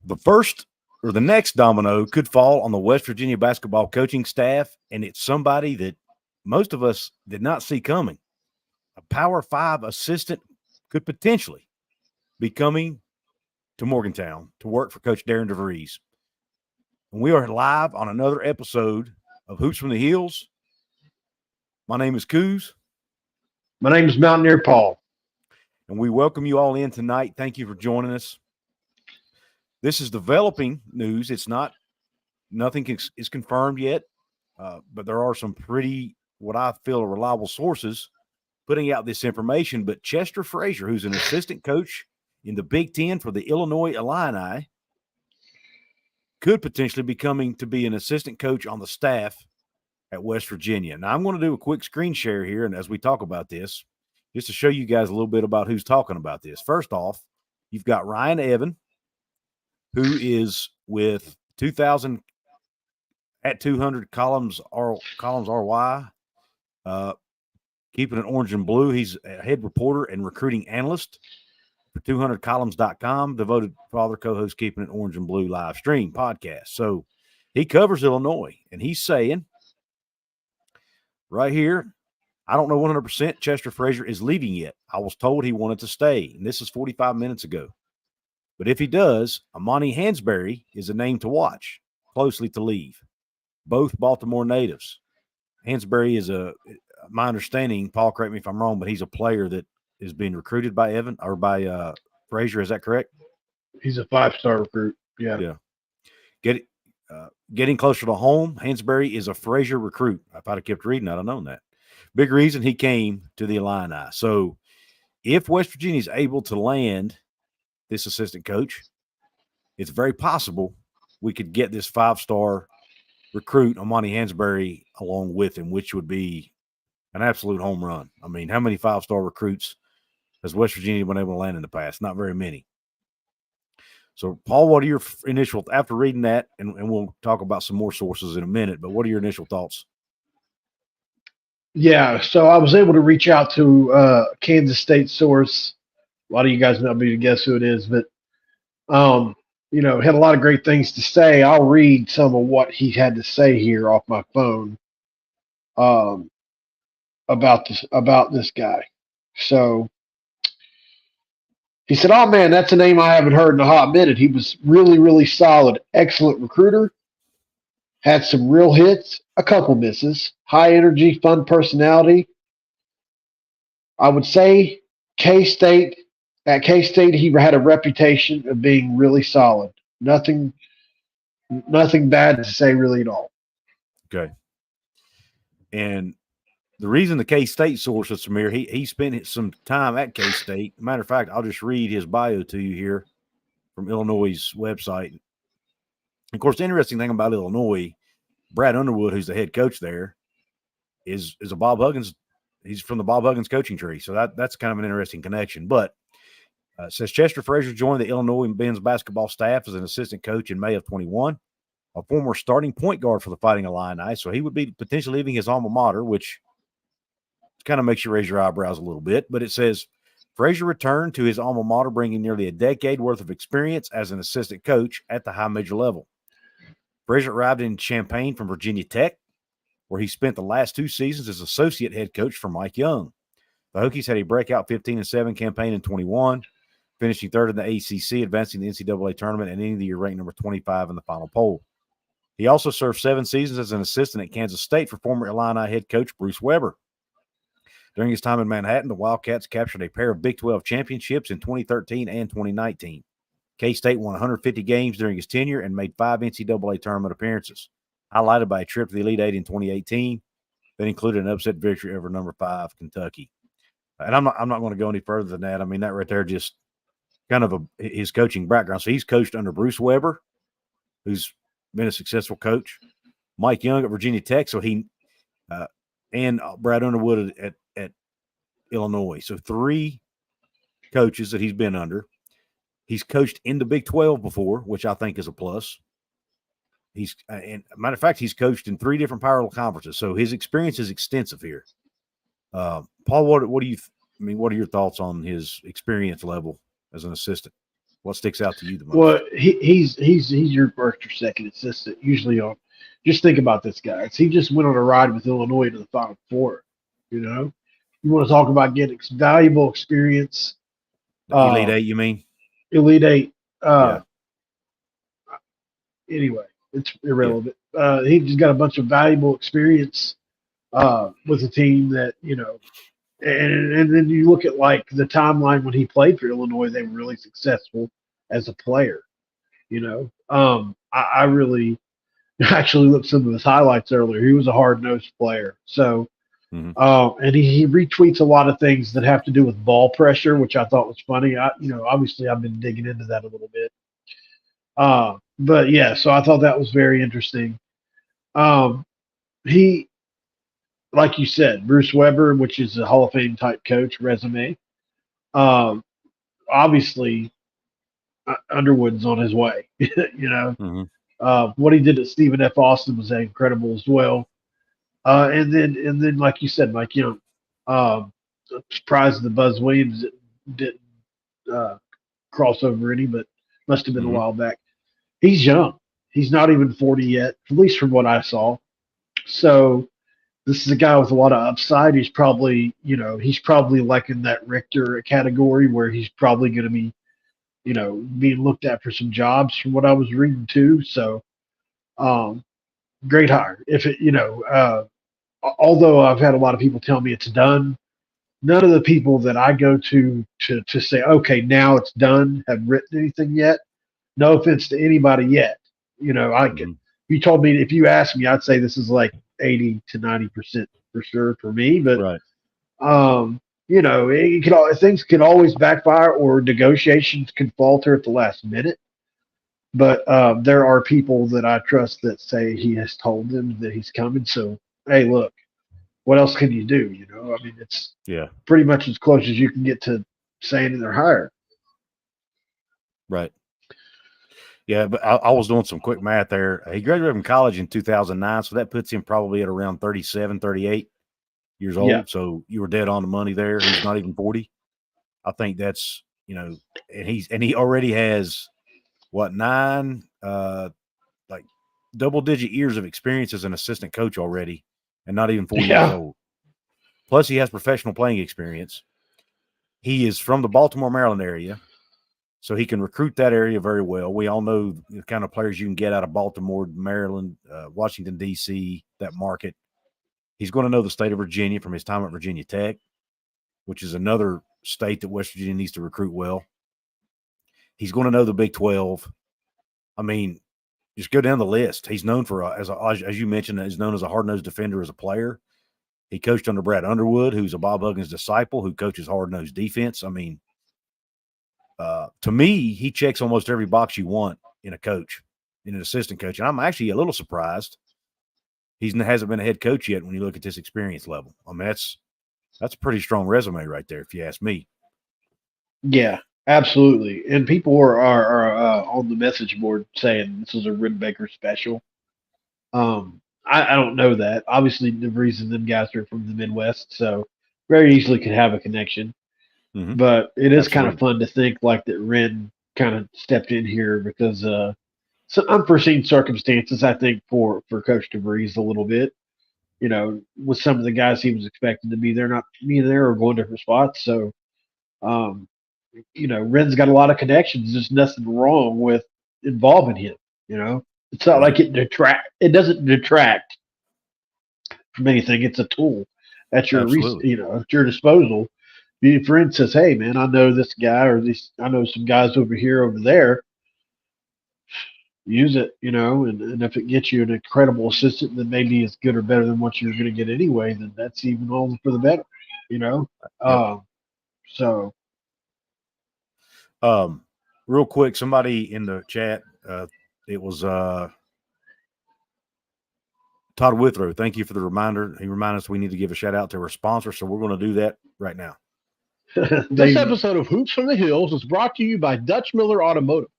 The first or the next domino could fall on the West Virginia basketball coaching staff, and it's somebody that most of us did not see coming. A Power 5 assistant could potentially be coming to Morgantown to work for Coach Darian DeVries. And we are live on another episode of Hoops from the Hills. My name is Couz. My name is Mountaineer Paul. And we welcome you all in tonight. Thank you for joining us. This is developing news. It's not – nothing is confirmed yet, but there are some pretty, what I feel, reliable sources putting out this information. But Chester Frazier, who's an assistant coach in the Big Ten for the Illinois Illini, could potentially be coming to be an assistant coach on the staff at West Virginia. Now, I'm going to do a quick screen share here, and as we talk about this, just to show you guys a little bit about who's talking about this. First off, you've got Ryan Evan, who is with 2,000 at 200 columns RY, keeping it orange and blue. He's a head reporter and recruiting analyst for 200columns.com, devoted father, co-host, Keeping It Orange and Blue live stream podcast. So he covers Illinois, and he's saying right here, I don't know 100% Chester Frazier is leaving yet. I was told he wanted to stay, and this is 45 minutes ago. But if he does, Amani Hansberry is a name to watch closely to leave. Both Baltimore natives. Hansberry is my understanding, Paul, correct me if I'm wrong, but he's a player that is being recruited by Evan or by Frazier. Is that correct? He's a 5-star recruit. Yeah. Getting closer to home, Hansberry is a Frazier recruit. If I'd have kept reading, I'd have known that. Big reason he came to the Illini. So if West Virginia is able to land this assistant coach, it's very possible we could get this 5-star recruit, Amani Hansberry, along with him, which would be an absolute home run. I mean, how many 5-star recruits has West Virginia been able to land in the past? Not very many. So, Paul, what are your initial, after reading that, and we'll talk about some more sources in a minute, but what are your initial thoughts? Yeah, so I was able to reach out to a Kansas State source. A lot of you guys may not be able to guess who it is, but, had a lot of great things to say. I'll read some of what he had to say here off my phone about this guy. So he said, "Oh, man, that's a name I haven't heard in a hot minute. He was really, really solid, excellent recruiter, had some real hits, a couple misses, high energy, fun personality. I would say at K-State, he had a reputation of being really solid. Nothing bad to say really at all." Okay. And the reason the K-State source is Samir, he spent some time at K-State. Matter of fact, I'll just read his bio to you here from Illinois' website. Of course, the interesting thing about Illinois, Brad Underwood, who's the head coach there, is a Bob Huggins. He's from the Bob Huggins coaching tree. So that's kind of an interesting connection. But it says Chester Frazier joined the Illinois men's basketball staff as an assistant coach in May of 21, a former starting point guard for the Fighting Illini. So he would be potentially leaving his alma mater, which kind of makes you raise your eyebrows a little bit. But it says Frazier returned to his alma mater, bringing nearly a decade worth of experience as an assistant coach at the high major level. Frazier arrived in Champaign from Virginia Tech, where he spent the last 2 seasons as associate head coach for Mike Young. The Hokies had a breakout 15-7 campaign in 21, finishing third in the ACC, advancing the NCAA tournament, and ending the year ranked number 25 in the final poll. He also served 7 seasons as an assistant at Kansas State for former Illini head coach Bruce Weber. During his time in Manhattan, the Wildcats captured a pair of Big 12 championships in 2013 and 2019. K-State won 150 games during his tenure and made 5 NCAA tournament appearances, highlighted by a trip to the Elite Eight in 2018 that included an upset victory over number 5 Kentucky. And I'm not going to go any further than that. I mean, that right there just kind of his coaching background. So he's coached under Bruce Weber, who's been a successful coach, Mike Young at Virginia Tech. So he and Brad Underwood at Illinois. So 3 coaches that he's been under. He's coached in the Big 12 before, which I think is a plus. And matter of fact, he's coached in 3 different Power conferences. So his experience is extensive here. Paul, what are your thoughts on his experience level as an assistant? What sticks out to you the most? Well, he's your first or second assistant usually on. Just think about this guy. He just went on a ride with Illinois to the Final Four. You know, you want to talk about getting valuable experience. Elite Eight, you mean? Elite Eight. Yeah. Anyway, it's irrelevant. He just got a bunch of valuable experience with a team that, you know, and then you look at like the timeline when he played for Illinois, they were really successful as a player. You know, I really actually looked some of his highlights earlier. He was a hard-nosed player. So, and he retweets a lot of things that have to do with ball pressure, which I thought was funny. Obviously I've been digging into that a little bit. But yeah, so I thought that was very interesting. He, like you said, Bruce Weber, which is a Hall of Fame type coach resume. Obviously, Underwood's on his way. You know, what he did at Stephen F. Austin was incredible as well. And then, like you said, Mike, you know, surprised that Buzz Williams didn't cross over any, but must have been a while back. He's young. He's not even 40 yet, at least from what I saw. So this is a guy with a lot of upside. He's probably like in that Richter category where he's probably going to be, you know, being looked at for some jobs from what I was reading too. So, great hire. If it, you know, although I've had a lot of people tell me it's done, none of the people that I go to say, okay, now it's done, have written anything yet. No offense to anybody yet. You know, you told me, if you asked me, I'd say this is like 80 to 90% for sure for me. But, you know, things can always backfire or negotiations can falter at the last minute. But there are people that I trust that say he has told them that he's coming. So, hey, look, what else can you do? You know, I mean, it's pretty much as close as you can get to saying they're hired. Right. Yeah, but I was doing some quick math there. He graduated from college in 2009, so that puts him probably at around 37, 38 years old. Yeah. So you were dead on the money there. He's not even 40. I think that's, you know, and he already has what, 9 like double-digit years of experience as an assistant coach already, and not even 40 years old. Plus, he has professional playing experience. He is from the Baltimore, Maryland area. So he can recruit that area very well. We all know the kind of players you can get out of Baltimore, Maryland, Washington, D.C., that market. He's going to know the state of Virginia from his time at Virginia Tech, which is another state that West Virginia needs to recruit well. He's going to know the Big 12. I mean, just go down the list. He's known for, as you mentioned, he's known as a hard-nosed defender as a player. He coached under Brad Underwood, who's a Bob Huggins disciple, who coaches hard-nosed defense. I mean, to me, he checks almost every box you want in a coach, in an assistant coach. And I'm actually a little surprised he hasn't been a head coach yet when you look at this experience level. I mean, that's a pretty strong resume right there, if you ask me. Yeah, absolutely. And people are on the message board saying this is a Red Baker special. I don't know that. Obviously, DeVries and them guys are from the Midwest, so very easily could have a connection. But it is kind of fun to think like that Ren kind of stepped in here because some unforeseen circumstances, I think, for Coach DeVries a little bit. You know, with some of the guys he was expecting to be there, not being there or going different spots. So, you know, Ren's got a lot of connections. There's nothing wrong with involving him. You know, it's not like it doesn't detract from anything. It's a tool at your at your disposal. If your friend says, "Hey, man, I know this guy, or I know some guys over here, over there," use it, you know. And if it gets you an incredible assistant that maybe is good or better than what you're going to get anyway, then that's even all for the better, you know. Real quick, somebody in the chat, it was Todd Withrow. Thank you for the reminder. He reminded us we need to give a shout out to our sponsor, so we're going to do that right now. This episode of Hoops from the Hills is brought to you by Dutch Miller Automotive,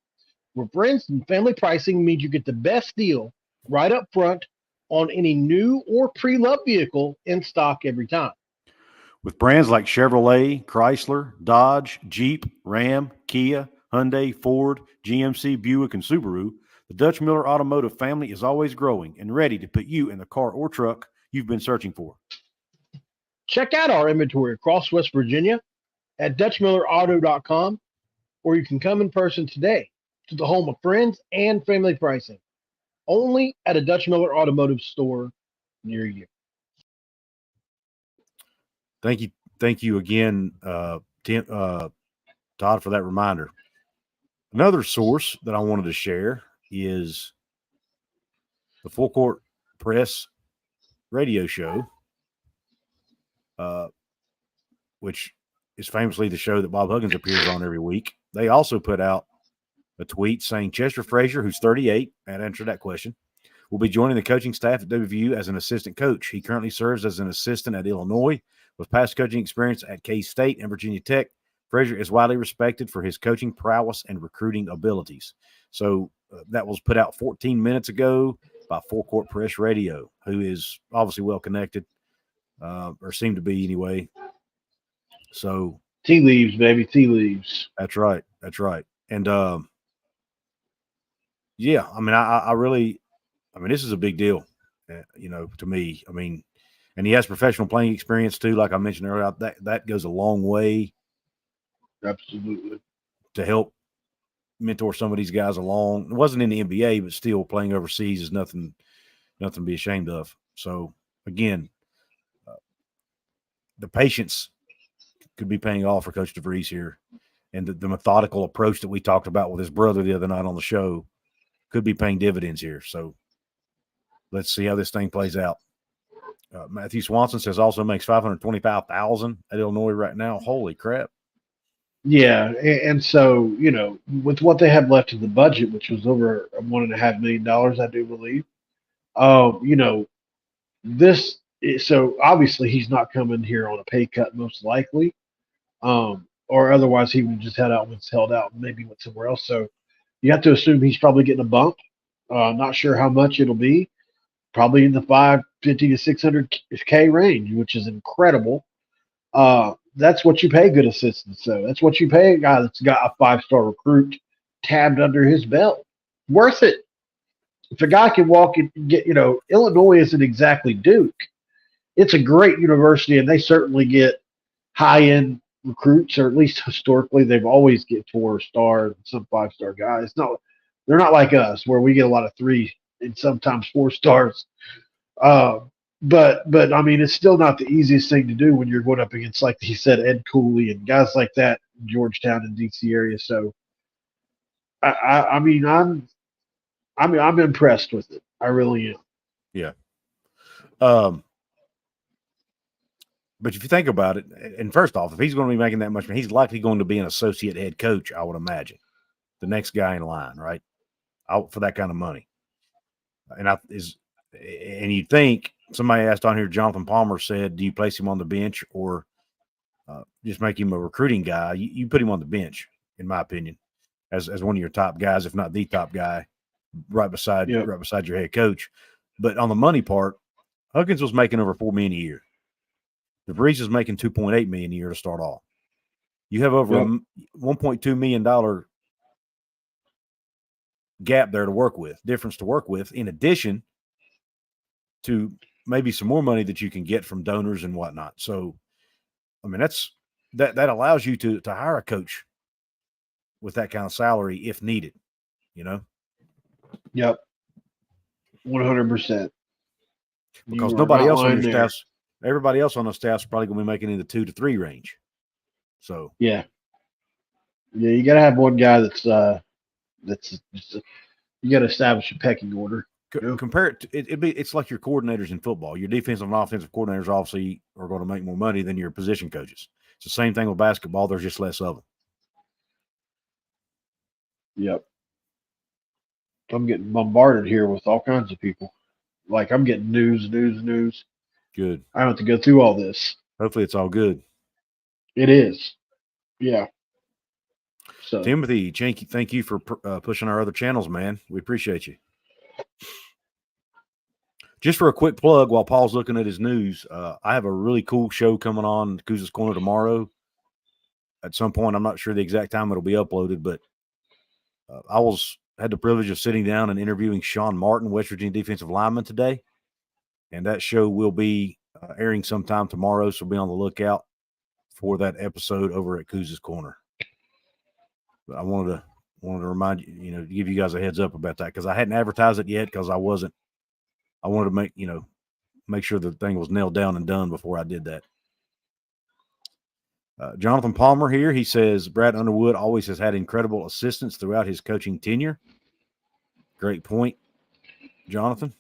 where friends and family pricing means you get the best deal right up front on any new or pre-loved vehicle in stock every time. With brands like Chevrolet, Chrysler, Dodge, Jeep, Ram, Kia, Hyundai, Ford, GMC, Buick, and Subaru, the Dutch Miller Automotive family is always growing and ready to put you in the car or truck you've been searching for. Check out our inventory across West Virginia at DutchMillerAuto.com, or you can come in person today to the home of friends and family pricing, only at a Dutch Miller Automotive store near you. Thank you again, Tim, Todd, for that reminder. Another source that I wanted to share is the Full Court Press radio show, which is famously the show that Bob Huggins appears on every week. They also put out a tweet saying Chester Frazier, who's 38, and answered that question, will be joining the coaching staff at WVU as an assistant coach. He currently serves as an assistant at Illinois with past coaching experience at K-State and Virginia Tech. Frazier is widely respected for his coaching prowess and recruiting abilities. So that was put out 14 minutes ago by Full Court Press Radio, who is obviously well connected, or seemed to be anyway. So tea leaves, baby, tea leaves. That's right. And yeah, I mean, I really, this is a big deal, to me. I mean, and he has professional playing experience too, like I mentioned earlier. That goes a long way. Absolutely. To help mentor some of these guys along. It wasn't in the NBA, but still playing overseas is nothing to be ashamed of. So again, the patience could be paying off for Coach DeVries here, and the methodical approach that we talked about with his brother the other night on the show could be paying dividends here. So let's see how this thing plays out. Matthew Swanson says also makes $525,000 at Illinois right now. Holy crap! Yeah, and so with what they have left in the budget, which was over $1.5 million, I do believe. This. So obviously he's not coming here on a pay cut, most likely, or otherwise he would just held out and maybe went somewhere else. So you have to assume he's probably getting a bump. Not sure how much it'll be. Probably in the $550,000 to $600,000 range, which is incredible. That's what you pay good assistants. So that's what you pay a guy that's got a 5-star recruit tabbed under his belt. Worth it. If a guy can walk and get, Illinois isn't exactly Duke. It's a great university, and they certainly get high-end recruits, or at least historically, they've always get 4-star and some 5-star guys. No, they're not like us, where we get a lot of 3 and sometimes 4 stars. But it's still not the easiest thing to do when you're going up against, like he said, Ed Cooley and guys like that in Georgetown and DC area. So, I'm impressed with it. I really am. Yeah. But if you think about it, and first off, if he's going to be making that much, he's likely going to be an associate head coach, I would imagine. The next guy in line, right? Out for that kind of money. And you think somebody asked on here, Jonathan Palmer said, do you place him on the bench or just make him a recruiting guy? You put him on the bench, in my opinion, as one of your top guys, if not the top guy, right beside your head coach. But on the money part, Huggins was making over $4 million a year. DeVries is making $2.8 million a year to start off. You have over a $1.2 million gap there to work with, difference to work with, in addition to maybe some more money that you can get from donors and whatnot. So, that allows you to hire a coach with that kind of salary if needed, Yep. 100%. Because nobody else on your staff's, everybody else on the staff is probably going to be making in the 2 to 3 range. So yeah, you got to have one guy that's just you got to establish a pecking order. Compare it to, it's like your coordinators in football. Your defensive and offensive coordinators obviously are going to make more money than your position coaches. It's the same thing with basketball. There's just less of them. Yep. I'm getting bombarded here with all kinds of people. Like I'm getting news. Good. I don't have to go through all this. Hopefully it's all good. It is. Yeah. So Timothy, thank you for pushing our other channels, man. We appreciate you. Just for a quick plug while Paul's looking at his news, I have a really cool show coming on Couz's Corner tomorrow. At some point, I'm not sure the exact time it'll be uploaded, but I had the privilege of sitting down and interviewing Sean Martin, West Virginia defensive lineman, today, and that show will be airing sometime tomorrow, so be on the lookout for that episode over at Couz's Corner. But I wanted to remind you, give you guys a heads up about that, because I hadn't advertised it yet, because I wanted to make sure the thing was nailed down and done before I did that. Jonathan Palmer here, he says, Brad Underwood always has had incredible assistants throughout his coaching tenure. Great point, Jonathan.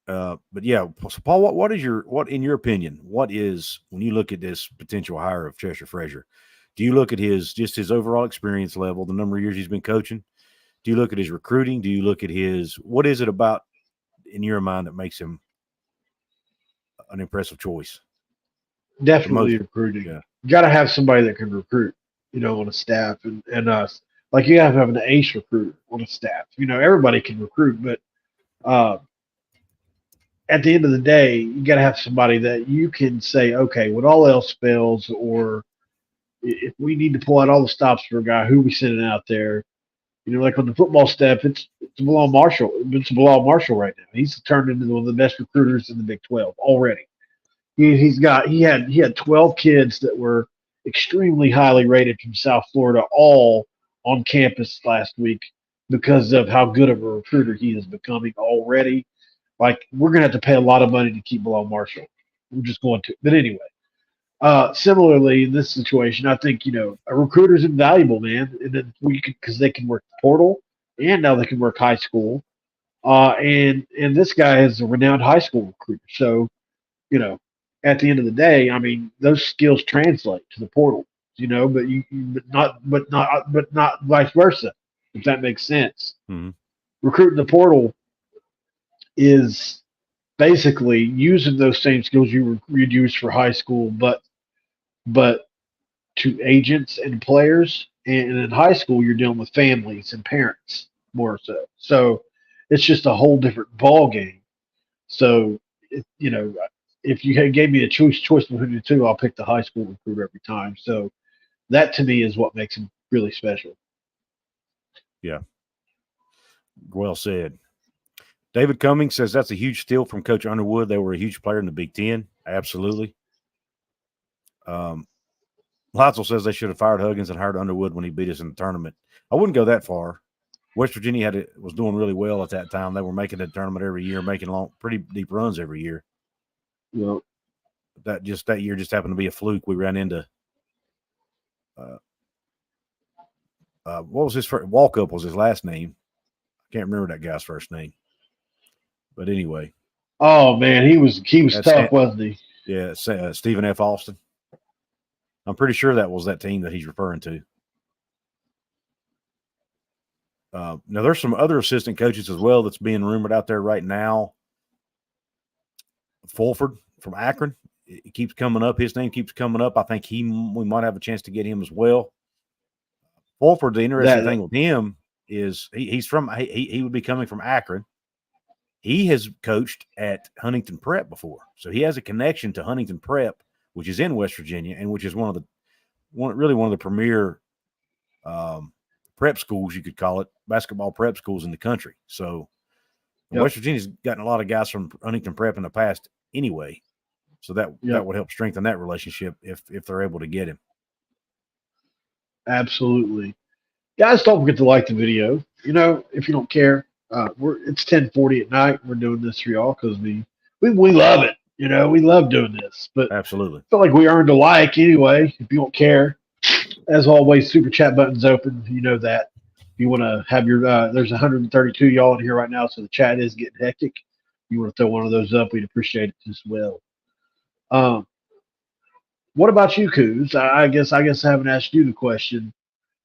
But yeah, so Paul, what in your opinion, what is, when you look at this potential hire of Chester Frazier, do you look at his overall experience level, the number of years he's been coaching? Do you look at his recruiting? Do you look at what is it about in your mind that makes him an impressive choice? Definitely recruiting. Yeah. You got to have somebody that can recruit, on a staff, and like you have to have an ace recruiter on a staff. Everybody can recruit, but at the end of the day, you got to have somebody that you can say, okay, when all else fails, or if we need to pull out all the stops for a guy, who we sending out there? Like on the football staff, it's Bilal Marshall. It's Bilal Marshall right now. He's turned into one of the best recruiters in the Big 12 already. He had 12 kids that were extremely highly rated from South Florida, all on campus last week, because of how good of a recruiter he is becoming already. Like, we're going to have to pay a lot of money to keep Bilal Marshall. We're just going to. But anyway, similarly, in this situation, I think, a recruiter is invaluable, man. And then because they can work the portal, and now they can work high school. And this guy is a renowned high school recruiter. So, at the end of the day, I mean, those skills translate to the portal, but not vice versa, if that makes sense. Mm-hmm. Recruiting the portal is basically using those same skills you'd use for high school, but to agents and players. And in high school, you're dealing with families and parents more so. So it's just a whole different ball game. So, if you gave me a choice between the two, I'll pick the high school recruiter every time. So that, to me, is what makes him really special. Yeah. Well said. David Cummings says that's a huge steal from Coach Underwood. They were a huge player in the Big Ten. Absolutely. Lotzel says they should have fired Huggins and hired Underwood when he beat us in the tournament. I wouldn't go that far. West Virginia was doing really well at that time. They were making the tournament every year, making pretty deep runs every year. Well, that year just happened to be a fluke. We ran into what was his first? Walkup was his last name. I can't remember that guy's first name. But anyway. Oh man, he was tough, wasn't he? Yeah, Stephen F. Austin. I'm pretty sure that was that team that he's referring to. Now, there's some other assistant coaches as well that's being rumored out there right now. Fulford from Akron, it keeps coming up. His name keeps coming up. I think we might have a chance to get him as well. Fulford, the interesting thing with him is he would be coming from Akron. He has coached at Huntington Prep before, so he has a connection to Huntington Prep, which is in West Virginia, and which is one of the premier prep schools, you could call it, basketball prep schools in the country. So West Virginia's gotten a lot of guys from Huntington Prep in the past anyway. So that would help strengthen that relationship if they're able to get him. Absolutely. Guys, don't forget to like the video. If you don't care, it's 10:40 at night. We're doing this for y'all because we love it. We love doing this. But absolutely, I feel like we earned a like anyway. If you don't care, as always, super chat button's open. You know that. If you want to have your there's 132 y'all in here right now, so the chat is getting hectic. You want to throw one of those up, we'd appreciate it as well. What about you, Couz? I guess I haven't asked you the question.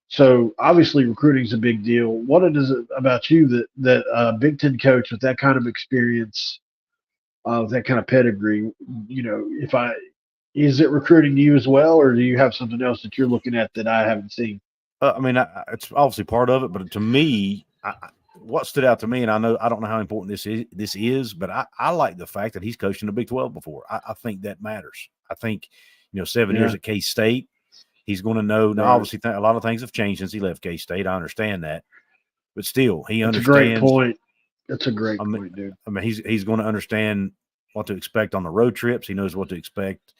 So obviously recruiting is a big deal. What is it about you that a Big Ten coach with that kind of experience, that kind of pedigree, is it recruiting you as well, or do you have something else that you're looking at that I haven't seen? It's obviously part of it, but to me, what stood out to me, and I don't know how important this is, but I like the fact that he's coached in the Big 12 before. I think that matters. I think 7 years at K-State. He's going to know. Now, Right. obviously, a lot of things have changed since he left K-State. I understand that. But still, he That's understands. a great point. That's a great point, dude. I mean, he's going to understand what to expect on the road trips. He knows what to expect,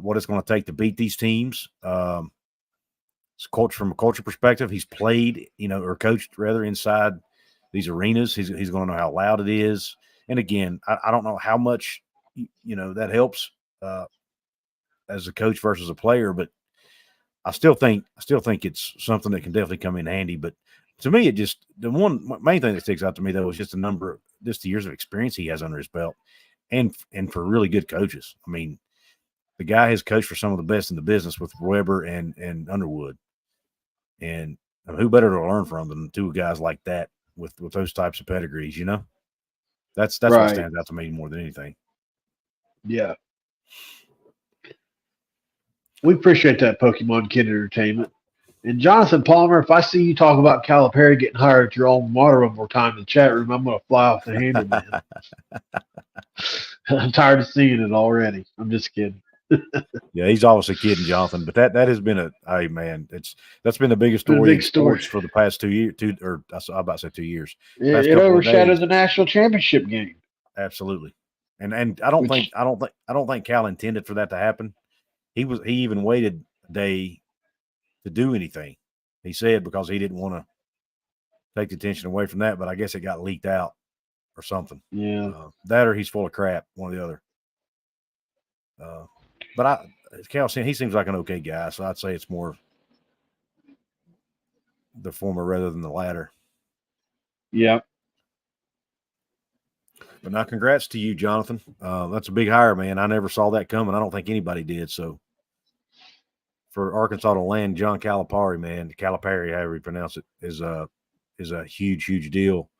what it's going to take to beat these teams. It's culture, from a culture perspective, he's played, or coached rather, inside these arenas. He's going to know how loud it is. And again, I don't know how much, that helps as a coach versus a player, but I still think it's something that can definitely come in handy. But to me, the main thing that sticks out to me though is just the years of experience he has under his belt, and for really good coaches. I mean, the guy has coached for some of the best in the business with Weber and Underwood, and who better to learn from than two guys like that with those types of pedigrees? That's Right. what stands out to me more than anything. Yeah. We appreciate that, Pokemon Kid Entertainment. And Jonathan Palmer, if I see you talk about Calipari getting hired at your alma mater one more time in the chat room, I'm going to fly off the handle, man. I'm tired of seeing it already. I'm just kidding. Yeah, he's obviously kidding, Jonathan. But that has been that's been the biggest story in sports for the past 2 years. I'm about to say 2 years. It overshadowed the national championship game. Absolutely, and I don't think Cal intended for that to happen. He even waited a day to do anything. He said because he didn't want to take the attention away from that, but I guess it got leaked out or something. Yeah, that or he's full of crap, one or the other. But Cal, he seems like an okay guy, so I'd say it's more the former rather than the latter. Yeah. But now, congrats to you, Jonathan. That's a big hire, man. I never saw that coming. I don't think anybody did. So, for Arkansas to land John Calipari, man, Calipari, however you pronounce it, is a huge, huge deal.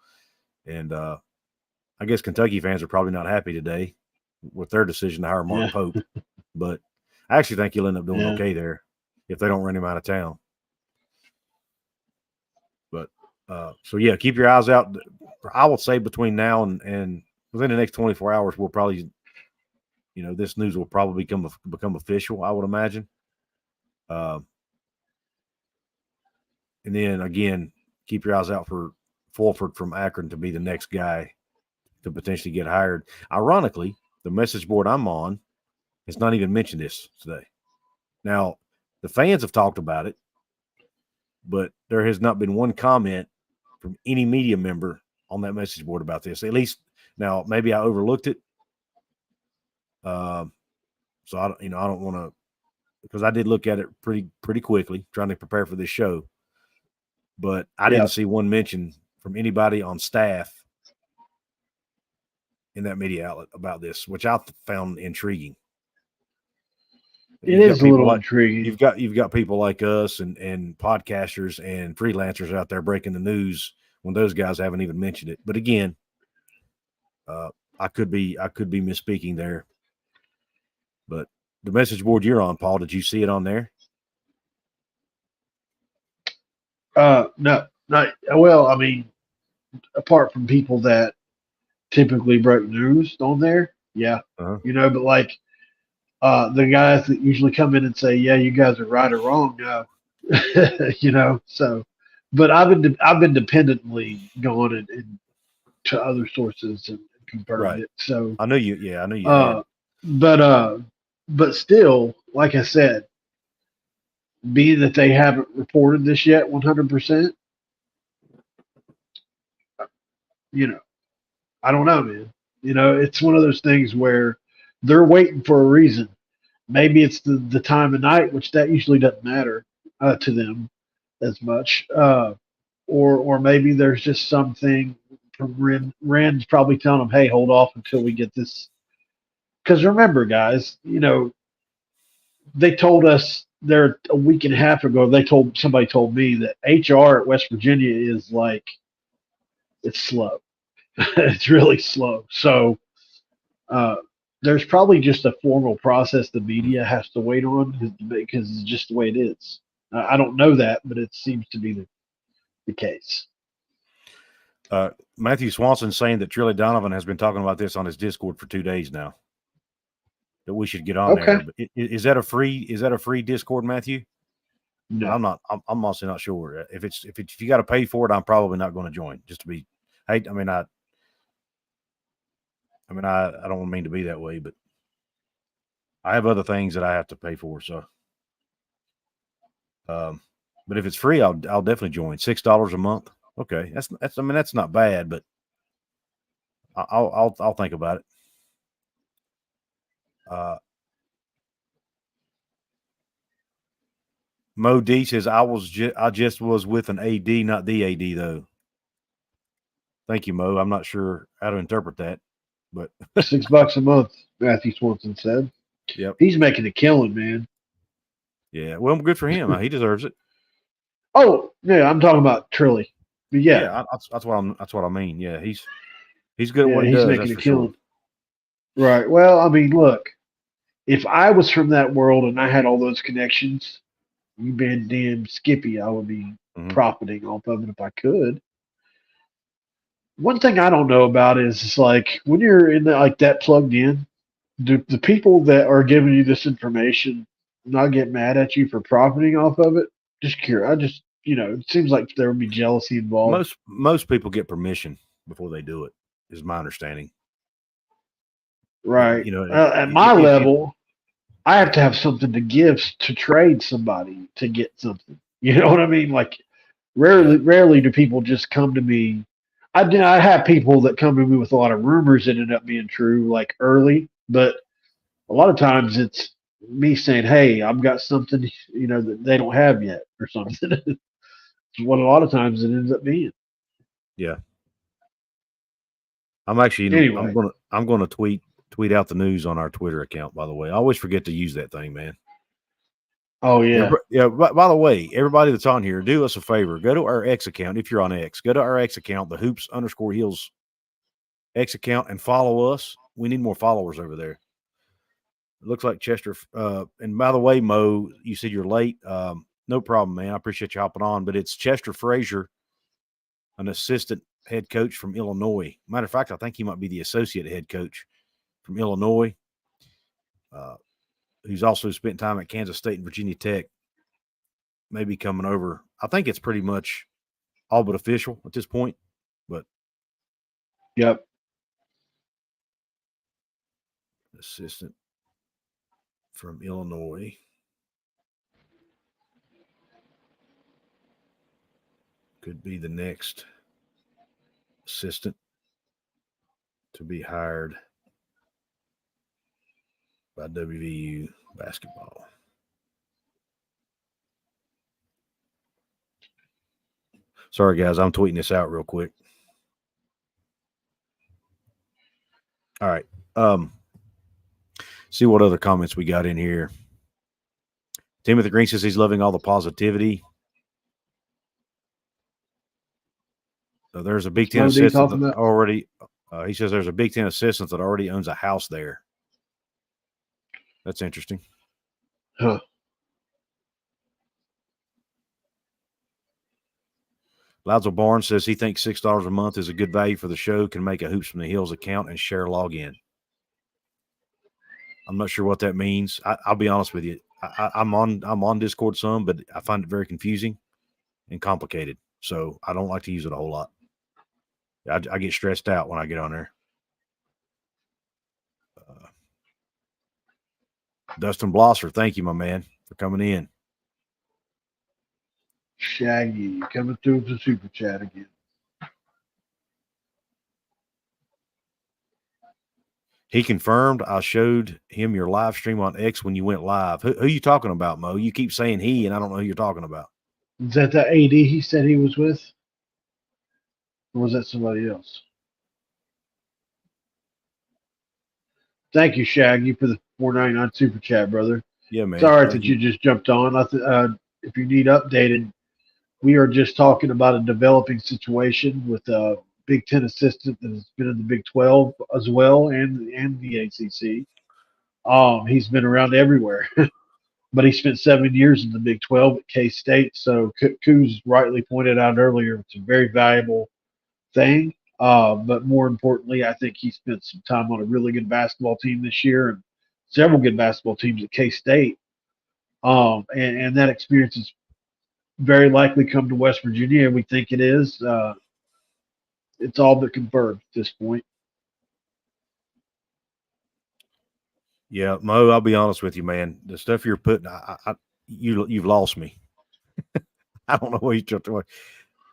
And I guess Kentucky fans are probably not happy today with their decision to hire Mark Pope. But I actually think he'll end up doing okay there if they don't run him out of town. But so yeah, keep your eyes out. I will say between now and within the next 24 hours, we'll probably, this news will probably become official, I would imagine. And then again, keep your eyes out for Fulford from Akron to be the next guy to potentially get hired. Ironically, the message board I'm on has not even mentioned this today. Now, the fans have talked about it, but there has not been one comment from any media member on that message board about this. At least now, maybe I overlooked it. So I don't want to, because I did look at it pretty quickly, trying to prepare for this show. But I didn't see one mention from anybody on staff in that media outlet about this, which I found intriguing. It is a little intriguing. You've got people like us and podcasters and freelancers out there breaking the news when those guys haven't even mentioned it. But again, I could be misspeaking there. But the message board you're on, Paul, did you see it on there? No, not well. I mean, apart from people that typically break news on there, but like the guys that usually come in and say, "Yeah, you guys are right or wrong," So, but I've been dependently going and to other sources and confirmed it. So I know you. Yeah, I know you. But still, like I said, being that they haven't reported this yet 100%, I don't know, man. It's one of those things where they're waiting for a reason. Maybe it's the time of night, which that usually doesn't matter to them as much. Or maybe there's just something from Ren's probably telling them, hey, hold off until we get this. Because remember, guys, they told us there a week and a half ago, somebody told me that HR at West Virginia is like, it's slow. It's really slow. So there's probably just a formal process the media has to wait on because it's just the way it is. I don't know that, but it seems to be the case. Matthew Swanson saying that Trilly Donovan has been talking about this on his Discord for 2 days now. that we should get on Okay. there. But is that a free Discord, Matthew? No. I'm honestly not sure. If you got to pay for it, I'm probably not going to join. Just to be, I don't mean to be that way, but I have other things that I have to pay for. So, but if it's free, I'll definitely join. $6 a month. Okay, that's not bad, but I'll think about it. Mo D says I just was with an AD, not the AD though. Thank you, Mo. I'm not sure how to interpret that, but $6 a month, Matthew Swanson said. Yep. He's making a killing, man. Yeah. Well, good for him. He deserves it. Oh, yeah, I'm talking about Trilly. But yeah. That's what I mean. Yeah, he's good at what he he's does. Making That's a for killing. sure. Right. Well, I mean, look, if I was from that world and I had all those connections, you been damn Skippy, I would be profiting off of it if I could. One thing I don't know about is like when you're in like that plugged in, do the people that are giving you this information not get mad at you for profiting off of it? Just curious. It seems like there would be jealousy involved. Most people get permission before they do it, is my understanding. Right. At my level, I have to have something to give to trade somebody to get something. You know what I mean? Like rarely do people just come to me. I have people that come to me with a lot of rumors that end up being true, like early, but a lot of times it's me saying, "Hey, I've got something, that they don't have yet," or something. It's what a lot of times it ends up being. Yeah. I'm actually anyway. I'm gonna tweet out the news on our Twitter account. By the way, I always forget to use that thing, man. Oh yeah, yeah. By the way, everybody that's on here, do us a favor. Go to our X account if you're on X. Go to our X account, the Hoops_Heels X account, and follow us. We need more followers over there. It looks like Chester. And by the way, Mo, you said you're late. No problem, man. I appreciate you hopping on. But it's Chester Frazier, an assistant head coach from Illinois. Matter of fact, I think he might be the associate head coach from Illinois, who's also spent time at Kansas State and Virginia Tech. Maybe coming over. I think it's pretty much all but official at this point. But yep, assistant from Illinois. Could be the next assistant to be hired by WVU basketball. Sorry, guys, I'm tweeting this out real quick. All right. See what other comments we got in here. Timothy Green says he's loving all the positivity. So there's a Big Ten assistant that already. He says there's a Big Ten assistant that already owns a house there. That's interesting. Huh. Loudsville Barnes says he thinks $6 a month is a good value for the show. Can make a Hoops from the Hills account and share login. I'm not sure what that means. I'll be honest with you. I'm on Discord some, but I find it very confusing and complicated. So I don't like to use it a whole lot. I get stressed out when I get on there. Dustin Blosser, thank you, my man, for coming in. Shaggy coming through the super chat again. He confirmed I showed him your live stream on X when you went live. Who you talking about, Mo? You keep saying he, and I don't know who you're talking about. Is that the AD he said he was with? Or was that somebody else? Thank you, Shaggy, for the $4.99 super chat, brother. Yeah, man. Sorry that you just jumped on. If you need updated, we are just talking about a developing situation with a Big Ten assistant that has been in the Big 12 as well and the ACC. He's been around everywhere, but he spent 7 years in the Big 12 at K-State. So Couz rightly pointed out earlier, it's a very valuable thing. But more importantly, I think he spent some time on a really good basketball team this year and several good basketball teams at K-State. And that experience is very likely come to West Virginia, and we think it is. It's all but confirmed at this point. Yeah, Mo, I'll be honest with you, man. The stuff you're putting, you've lost me. I don't know what you're talking about.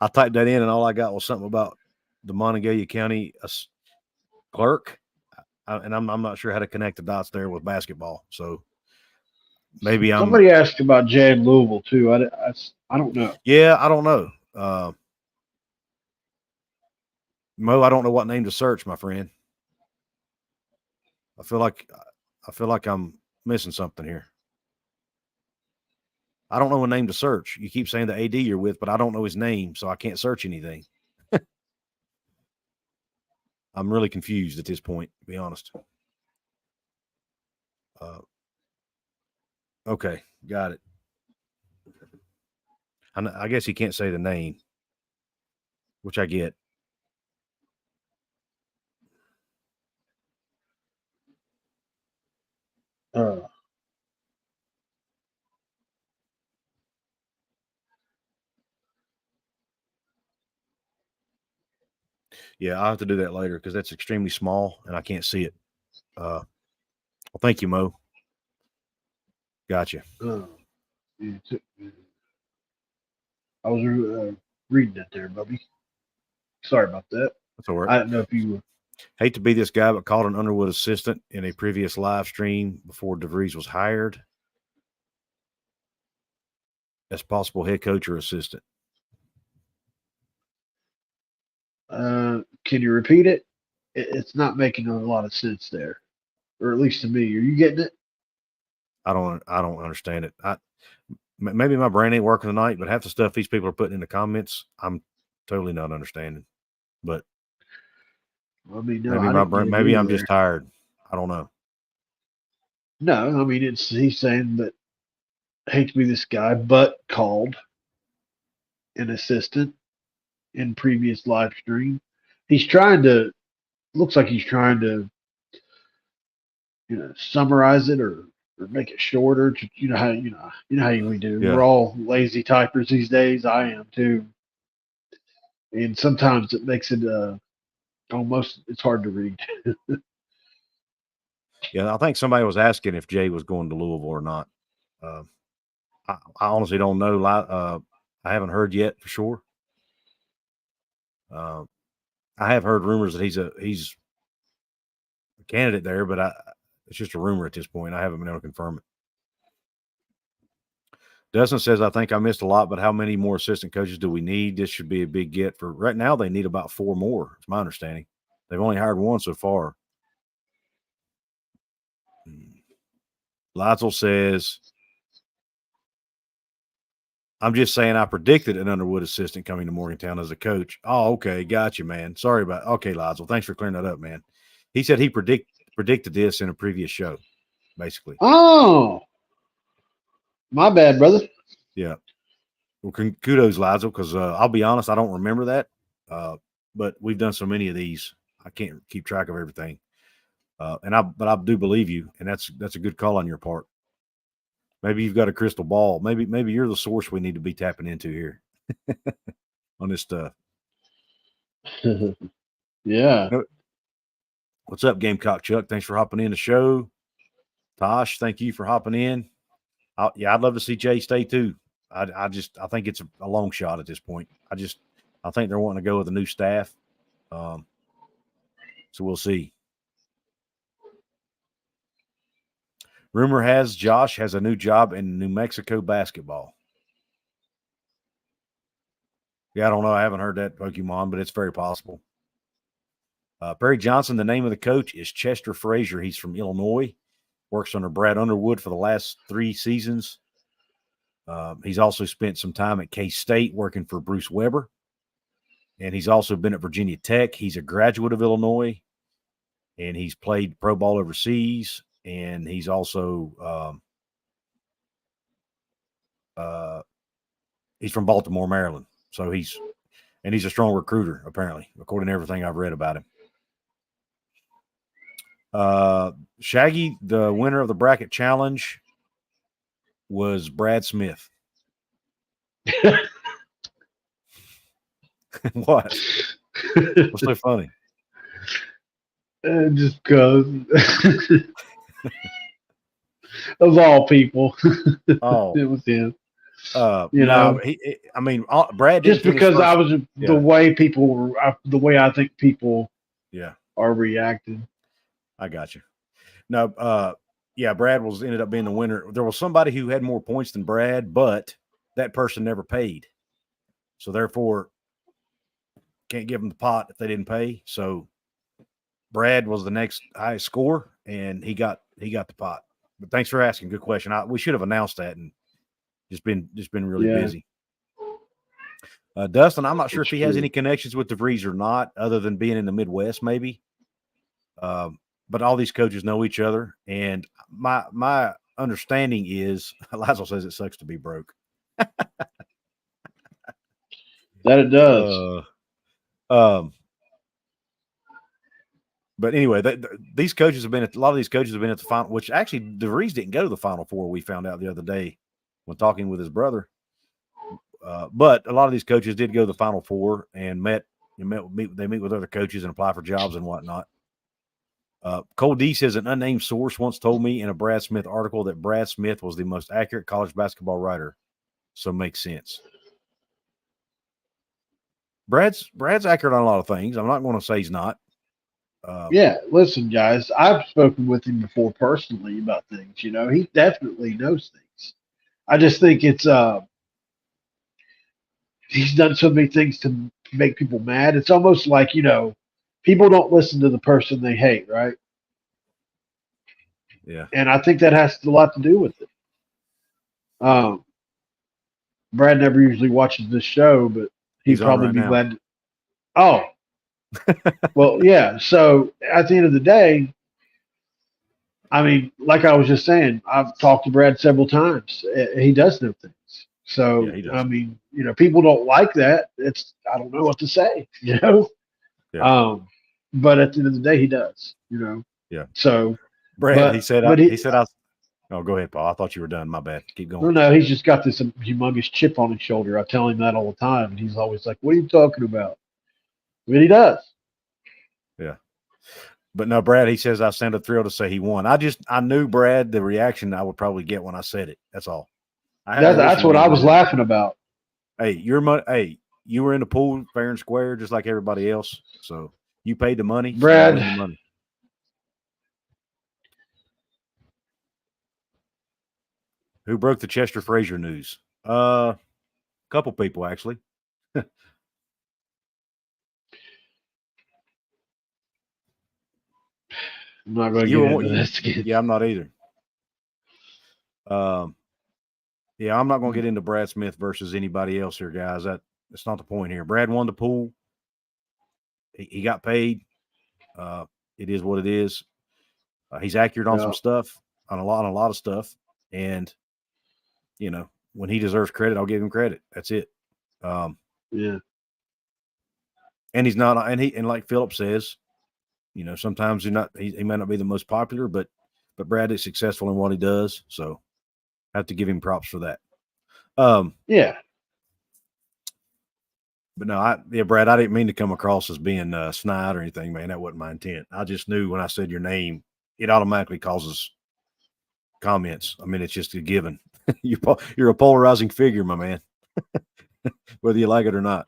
I typed that in, and all I got was something about the Montague County clerk, and I'm not sure how to connect the dots there with basketball. So maybe somebody asked about Jay in Louisville too. I don't know. Yeah, I don't know. Mo, I don't know what name to search, my friend. I feel like I'm missing something here. I don't know a name to search. You keep saying the AD you're with, but I don't know his name, so I can't search anything. I'm really confused at this point, to be honest. Okay, got it. I guess he can't say the name, which I get. Yeah, I'll have to do that later because that's extremely small and I can't see it. Well, thank you, Mo. Gotcha. I was reading it there, Bubby. Sorry about that. That's all right. I don't know if you were. Hate to be this guy, but called an Underwood assistant in a previous live stream before DeVries was hired as possible head coach or assistant. Can you repeat it? It's not making a lot of sense there, or at least to me. Are you getting it? I don't understand it. Maybe my brain ain't working tonight, but half the stuff these people are putting in the comments, I'm totally not understanding. But I mean, no, maybe my brain, maybe I'm just tired. I don't know. No, I mean he's saying that I hate to be this guy, but called an assistant in previous live stream. Looks like he's trying to, summarize it or make it shorter. You know how we do. Yeah. We're all lazy typers these days. I am too, and sometimes it makes it almost it's hard to read. Yeah, I think somebody was asking if Jay was going to Louisville or not. I honestly don't know. I haven't heard yet for sure. I have heard rumors that he's a candidate there, but it's just a rumor at this point. I haven't been able to confirm it. Dustin says, I think I missed a lot, but how many more assistant coaches do we need? This should be a big get. For right now, they need about 4 more. It's my understanding. They've only hired 1 so far. Lizel says, I'm just saying I predicted an Underwood assistant coming to Morgantown as a coach. Oh, okay. Got you, man. Sorry about Okay, Lizel. Thanks for clearing that up, man. He said he predicted this in a previous show, basically. Oh, my bad, brother. Yeah. Well, kudos, Lizel, because I'll be honest, I don't remember that. But we've done so many of these, I can't keep track of everything. But I do believe you, and that's a good call on your part. Maybe you've got a crystal ball. Maybe you're the source we need to be tapping into here on this stuff. Yeah. What's up, Gamecock Chuck? Thanks for hopping in the show. Tosh, thank you for hopping in. I'd love to see Jay stay too. I think it's a long shot at this point. I think they're wanting to go with a new staff. So we'll see. Rumor has Josh has a new job in New Mexico basketball. Yeah, I don't know. I haven't heard that, Pokemon, but it's very possible. Perry Johnson, the name of the coach is Chester Frazier. He's from Illinois. Works under Brad Underwood for the last 3 seasons. He's also spent some time at K-State working for Bruce Weber. And he's also been at Virginia Tech. He's a graduate of Illinois. And he's played pro ball overseas. And he's also he's from Baltimore, Maryland. So he's a strong recruiter, apparently, according to everything I've read about him. Shaggy, the winner of the bracket challenge, was Brad Smith. What? What's so funny? Just because of all people, Oh, it was him. you know, Brad didn't just because first. I was the way people were, the way I think people are reacting. I got you. No, Brad ended up being the winner. There was somebody who had more points than Brad, but that person never paid, so therefore can't give them the pot if they didn't pay. So Brad was the next highest score, and he got the pot. But thanks for asking. Good question. We should have announced that, and just been really busy. Dustin, I'm not sure if he has any connections with DeVries or not, other than being in the Midwest, maybe. But all these coaches know each other, and my understanding is Lazo says it sucks to be broke. That it does. But anyway, these coaches have been a lot of these coaches have been at the final, which actually DeVries didn't go to the Final Four. We found out the other day when talking with his brother. But a lot of these coaches did go to the Final Four and they meet with other coaches and apply for jobs and whatnot. Cole D says an unnamed source once told me in a Brad Smith article that Brad Smith was the most accurate college basketball writer. So makes sense. Brad's accurate on a lot of things. I'm not going to say he's not. Listen, guys, I've spoken with him before personally about things. He definitely knows things. I just think it's he's done so many things to make people mad. It's almost like, people don't listen to the person they hate, right? Yeah. And I think that has a lot to do with it. Brad never usually watches this show, but he'd probably be glad to. Oh. Well, yeah. So at the end of the day, I mean, like I was just saying, I've talked to Brad several times. He does know things. So, I mean, people don't like that. I don't know what to say, Yeah. But at the end of the day, he does, Yeah. So, Brad, he said, oh, go ahead, Paul. I thought you were done. My bad. Keep going. No, he's just got this humongous chip on his shoulder. I tell him that all the time. And he's always like, what are you talking about? But he does. Yeah. But no, Brad, he says I sounded thrilled to say he won. I knew, Brad, the reaction I would probably get when I said it. That's all. That's what I was laughing about. Hey, you were in the pool fair and square just like everybody else. So you paid the money. Brad. So the money. Who broke the Chester Frazier news? A couple people, actually. I'm not going to get into this again. Yeah, I'm not either. I'm not going to get into Brad Smith versus anybody else here, guys. That's not the point here. Brad won the pool. He got paid. It is what it is. He's accurate on some stuff, on a lot of stuff, and when he deserves credit, I'll give him credit. That's it. And he's not, and like Philip says, sometimes he may not be the most popular, but Brad is successful in what he does. So I have to give him props for that. But no, Brad, I didn't mean to come across as being snide or anything, man. That wasn't my intent. I just knew when I said your name, it automatically causes comments. I mean, it's just a given. You're a polarizing figure, my man, whether you like it or not.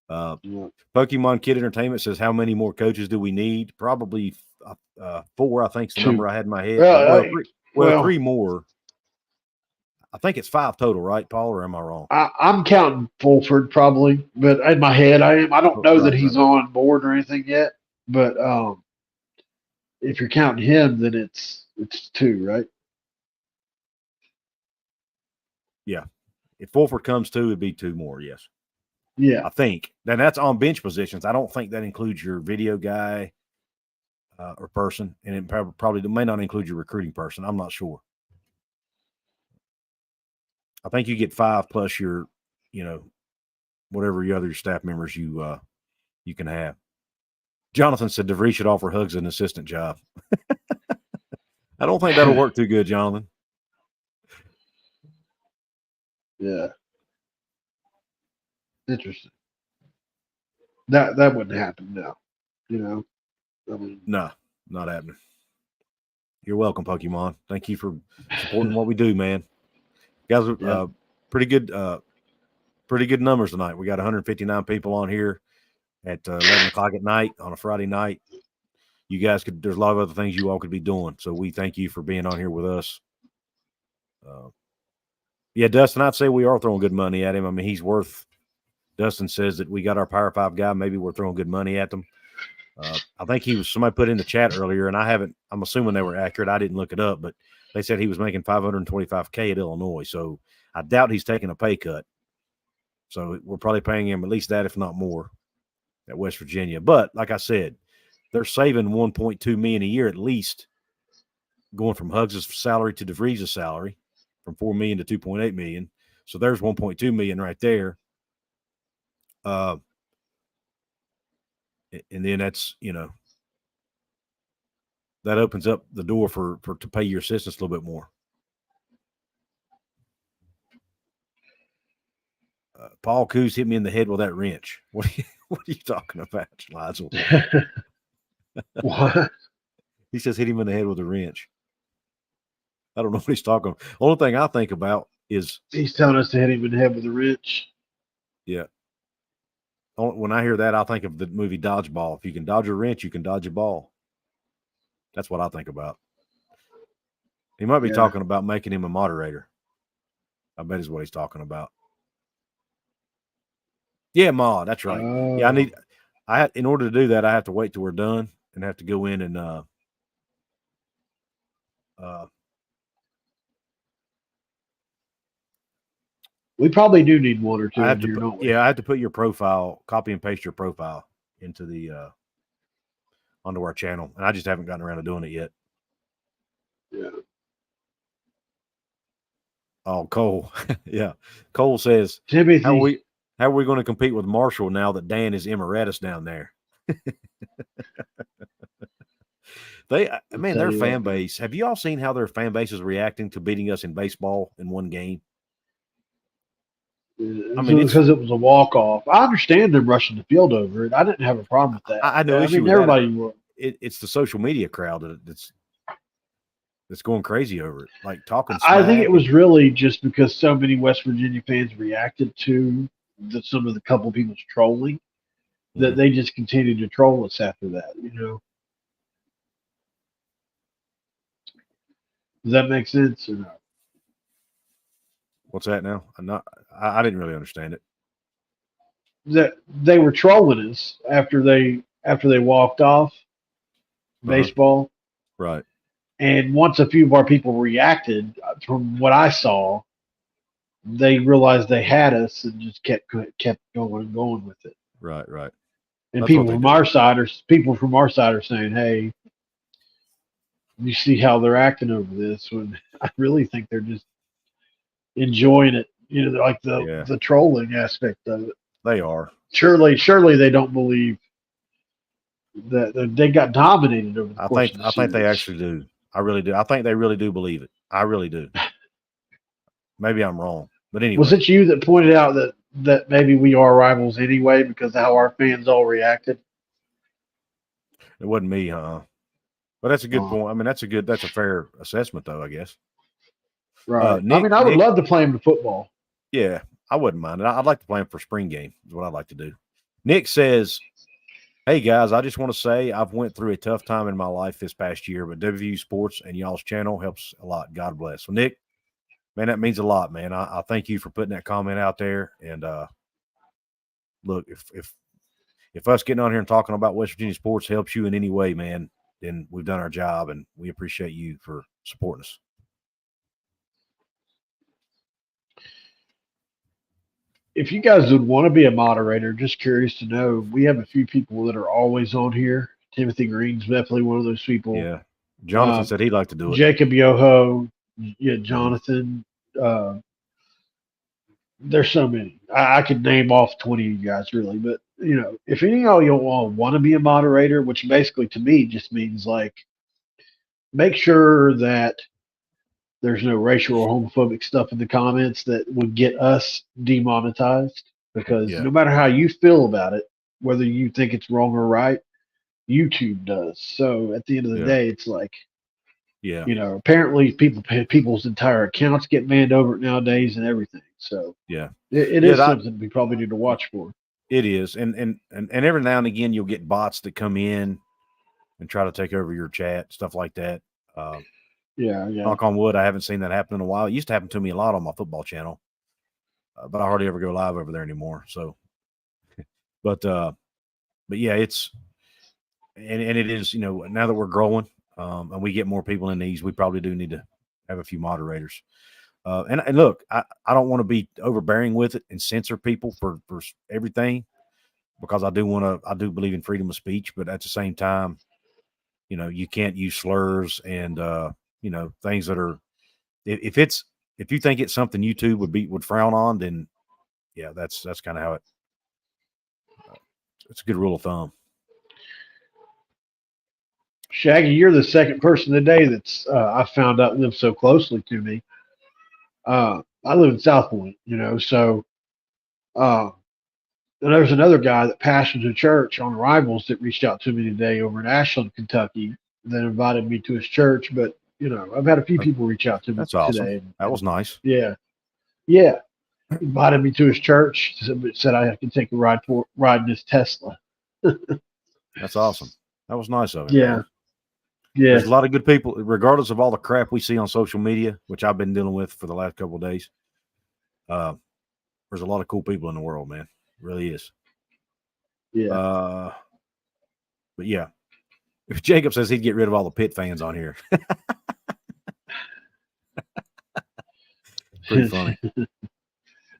Pokemon Kid Entertainment says, how many more coaches do we need? Probably 4, I think is the number I had in my head. Three more. I think it's 5 total, right, Paul, or am I wrong? I'm counting Fulford probably, but in my head I am. I don't know that he's on board or anything yet, but if you're counting him, then it's 2, right? Yeah. If Fulford comes 2, it'd be 2 more, yes. Yeah. I think. Then that's on bench positions. I don't think that includes your video guy or person, and it probably may not include your recruiting person. I'm not sure. I think you get 5 plus your, whatever your other staff members you can have. Jonathan said DeVries should offer Hugs an assistant job. I don't think that'll work too good, Jonathan. Yeah. Interesting. That wouldn't happen now. You know? I mean, No, not happening. You're welcome, Pokemon. Thank you for supporting what we do, man. Guys, pretty good numbers tonight. We got 159 people on here at 11 o'clock at night on a Friday night. You guys there's a lot of other things you all could be doing. So we thank you for being on here with us. Yeah, Dustin, I'd say we are throwing good money at him. I mean, Dustin says that we got our Power 5 guy. Maybe we're throwing good money at them. I think somebody put in the chat earlier, and I'm assuming they were accurate. I didn't look it up, but they said he was making $525K at Illinois. So I doubt he's taking a pay cut. So we're probably paying him at least that, if not more, at West Virginia. But like I said, they're saving $1.2 million a year at least, going from Huggs' salary to DeVries' salary, from $4 million to $2.8 million. So there's $1.2 million right there. And then that's, that opens up the door for to pay your assistants a little bit more. Paul Couz hit me in the head with that wrench. What are you talking about, Lizel? what? He says hit him in the head with a wrench. I don't know what he's talking about. Only thing I think about is he's telling us to hit him in the head with a wrench. Yeah. When I hear that, I think of the movie Dodgeball. If you can dodge a wrench, you can dodge a ball. That's what I think about. He might be talking about making him a moderator. I bet is what he's talking about. Yeah, Ma, that's right. Oh. Yeah, in order to do that, I have to wait till we're done and have to go in and we probably do need one or two in here, don't we? Yeah, I have to put your profile, copy and paste your profile into the onto our channel, and I just haven't gotten around to doing it yet. Yeah. Oh, Cole. Yeah. Cole says, Timothy, how are we going to compete with Marshall now that Dan is emeritus down there? Their fan base. Have you all seen how their fan base is reacting to beating us in baseball in one game? I mean, because it was a walk-off. I understand them rushing the field over it. I didn't have a problem with that. I had no issue with everybody that. It's the social media crowd that's going crazy over it, like talking smack. I think it was really just because so many West Virginia fans reacted to some of the couple people's trolling that they just continued to troll us after that, Does that make sense or not? What's that now? I didn't really understand it. That they were trolling us after they walked off baseball. Right. And once a few of our people reacted, from what I saw, they realized they had us and just kept going with it. Right. And people from our side are saying, "Hey, you see how they're acting over this?" When I really think they're just enjoying it, like the trolling aspect of it. They are. Surely they don't believe that they got dominated over the course of the series. I think they actually do. I really do. I think they really do believe it. I really do. Maybe I'm wrong, but anyway. Was it you that pointed out that maybe we are rivals anyway because of how our fans all reacted? It wasn't me, But that's a good point. I mean, that's a fair assessment, though, I guess. Right. Nick, I would love to play him in football. Yeah, I wouldn't mind it. I'd like to play him for spring game is what I'd like to do. Nick says, hey, guys, I just want to say I've went through a tough time in my life this past year, but WVU Sports and y'all's channel helps a lot. God bless. So, Nick, man, that means a lot, man. I thank you for putting that comment out there. And, look, if us getting on here and talking about West Virginia sports helps you in any way, man, then we've done our job, and we appreciate you for supporting us. If you guys would want to be a moderator, just curious to know, we have a few people that are always on here. Timothy Green's definitely one of those people. Yeah. Jonathan said he'd like to do it. Jacob Yoho. Yeah, Jonathan. There's so many. I could name off 20 of you guys, really. But, if any of y'all want to be a moderator, which basically to me just means like make sure that there's no racial or homophobic stuff in the comments that would get us demonetized. Because no matter how you feel about it, whether you think it's wrong or right, YouTube does. So at the end of the day, it's like, apparently people's entire accounts get banned over it nowadays and everything. So it is something we probably need to watch for. It is, and every now and again you'll get bots that come in and try to take over your chat, stuff like that. Knock on wood, I haven't seen that happen in a while. It used to happen to me a lot on my football channel, but I hardly ever go live over there anymore. So, but yeah, it's and it is, now that we're growing and we get more people in these, we probably do need to have a few moderators. And look, I don't want to be overbearing with it and censor people for everything, because I do believe in freedom of speech, but at the same time, you can't use slurs and things that are, if you think it's something YouTube would frown on, then that's kind of how it's a good rule of thumb. Shaggy, you're the second person today that's I found out lives so closely to me. I live in South Point, so and there's another guy that pastors a church on Rivals that reached out to me today over in Ashland, Kentucky, that invited me to his church. But I've had a few people reach out to me today. That was nice. Yeah. Invited me to his church. Said I could take a ride in his Tesla. That's awesome. That was nice of him. Yeah. Man. Yeah. There's a lot of good people, regardless of all the crap we see on social media, which I've been dealing with for the last couple of days. There's a lot of cool people in the world, man. It really is. Yeah. But yeah, if Jacob says he'd get rid of all the Pitt fans on here. Pretty funny.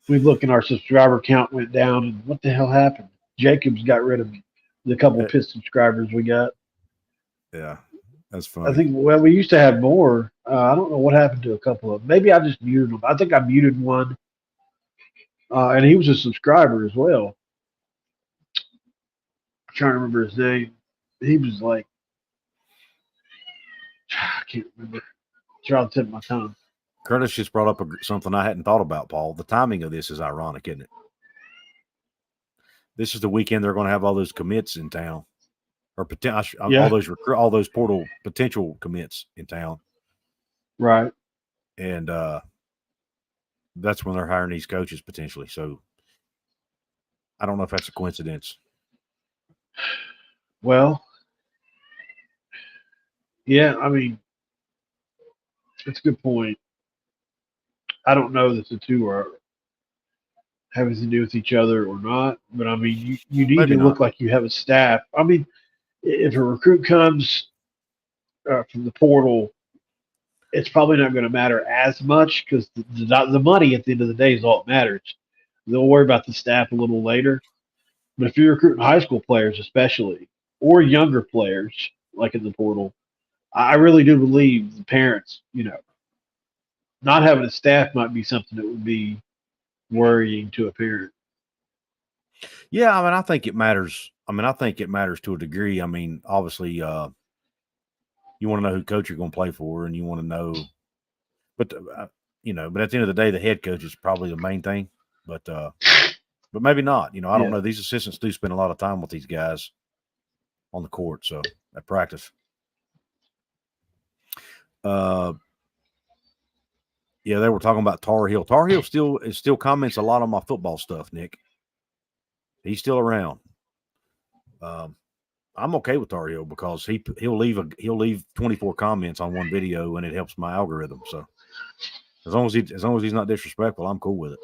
We look and our subscriber count went down, and what the hell happened? Jacob's got rid of the couple Pitt subscribers we got. Yeah, that's funny. I think, we used to have more. I don't know what happened to a couple of them. Maybe I just muted them. I think I muted one. And he was a subscriber as well. I'm trying to remember his name. He was like, I can't remember. It's right on the tip of my tongue. Curtis just brought up something I hadn't thought about, Paul. The timing of this is ironic, isn't it? This is the weekend they're going to have all those commits in town, or all those portal potential commits in town. Right. And that's when they're hiring these coaches potentially. So I don't know if that's a coincidence. Well, yeah, I mean, it's a good point. I don't know that the two are having to do with each other or not, but I mean, you need to look like you have a staff. I mean, if a recruit comes from the portal, it's probably not going to matter as much, because the money at the end of the day is all that matters. They'll worry about the staff a little later. But if you're recruiting high school players especially, or younger players like in the portal, I really do believe the parents, not having a staff might be something that would be worrying to a parent. Yeah, I mean, I think it matters. I think it matters to a degree. I mean, obviously, you want to know who coach you're going to play for, and you want to know. But but at the end of the day, the head coach is probably the main thing. But maybe not. I don't know. These assistants do spend a lot of time with these guys on the court, so at practice. Yeah, they were talking about Tar Heel. Tar Heel still comments a lot on my football stuff, Nick. He's still around. I'm okay with Tar Heel because he'll leave 24 comments on one video, and it helps my algorithm. So as long as he's not disrespectful, I'm cool with it.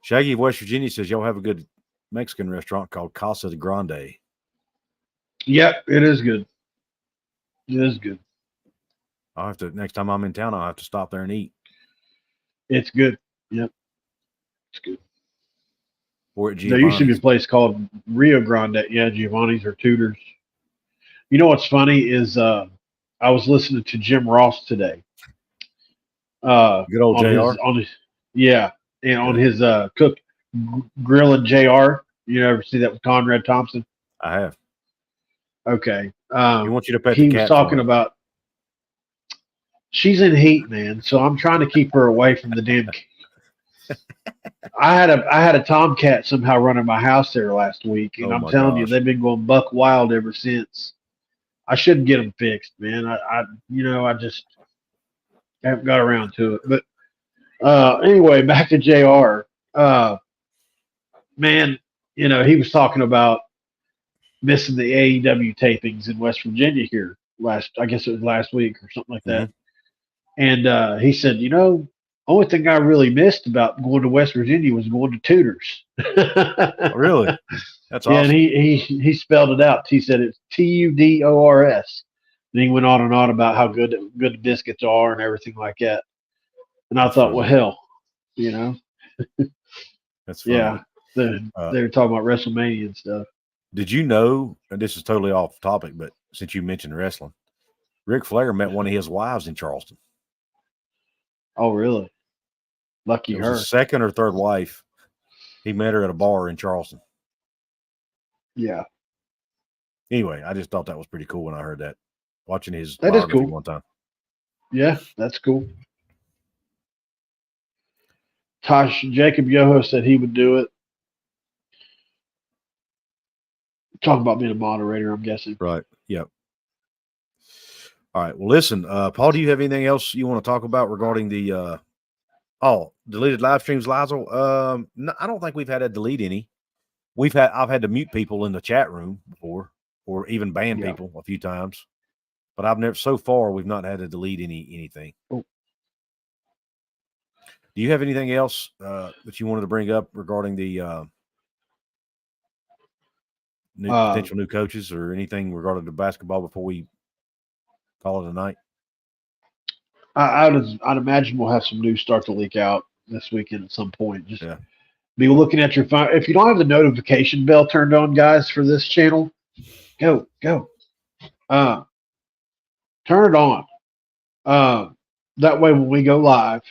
Shaggy of West Virginia says y'all have a good Mexican restaurant called Casa de Grande. Yep, it is good. It is good. I'll have to, next time I'm in town, I'll have to stop there and eat. It's good. Yep. It's good. Or at There used to be a place called Rio Grande. Yeah, Giovanni's or Tudor's. You know what's funny is I was listening to Jim Ross today. Good old JR. On his Cook Grill and JR. You ever see that with Conrad Thompson? I have. Okay. He wants you to pet He the was cat. talking about. She's in heat, man. So I'm trying to keep her away from the damn. I had a tomcat somehow running my house there last week, and Oh, I'm my telling you, gosh. they've been going buck wild ever since. I should get them fixed, man. I just haven't got around to it. But anyway, back to JR. Man, he was talking about missing the AEW tapings in West Virginia here I guess it was last week or something like that. And he said, only thing I really missed about going to West Virginia was going to Tudors. Really? That's Yeah, awesome. and he spelled it out. He said it's Tudors. And he went on and on about how good the biscuits are and everything like that. And I thought, well, hell, That's funny. Yeah, they were talking about WrestleMania and stuff. Did you know, and this is totally off topic, but since you mentioned wrestling, Ric Flair met one of his wives in Charleston. Oh, really? Lucky It was her. his second or third wife. He met her at a bar in Charleston. Yeah. Anyway, I just thought that was pretty cool when I heard that. Watching his That is biography cool. one time. Yeah, that's cool. Jacob Yoho said he would do it. Talking about being a moderator, I'm guessing. Right. Yep. All right. Well, listen, Paul, do you have anything else you want to talk about regarding the deleted live streams, Lizel? No, I don't think we've had to delete any. I've had to mute people in the chat room before, or even ban people a few times. But so far we've not had to delete anything. Oh. Do you have anything else that you wanted to bring up regarding the potential new coaches or anything regarding the basketball before we call it a night? I'd imagine we'll have some news start to leak out this weekend at some point. Just be looking at your phone. If you don't have the notification bell turned on, guys, for this channel, go. Turn it on. That way when we go live,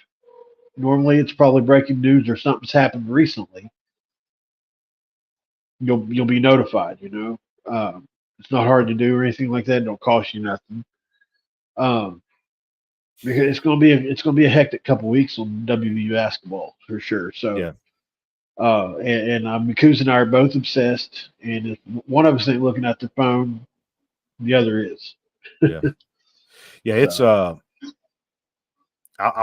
normally it's probably breaking news or something's happened recently. You'll be notified, It's not hard to do or anything like that. It don't cost you nothing. Because it's gonna be a hectic couple weeks on WVU basketball for sure. So yeah. And Couz and I are both obsessed, and if one of us ain't looking at the phone, the other is. Yeah, it's I'll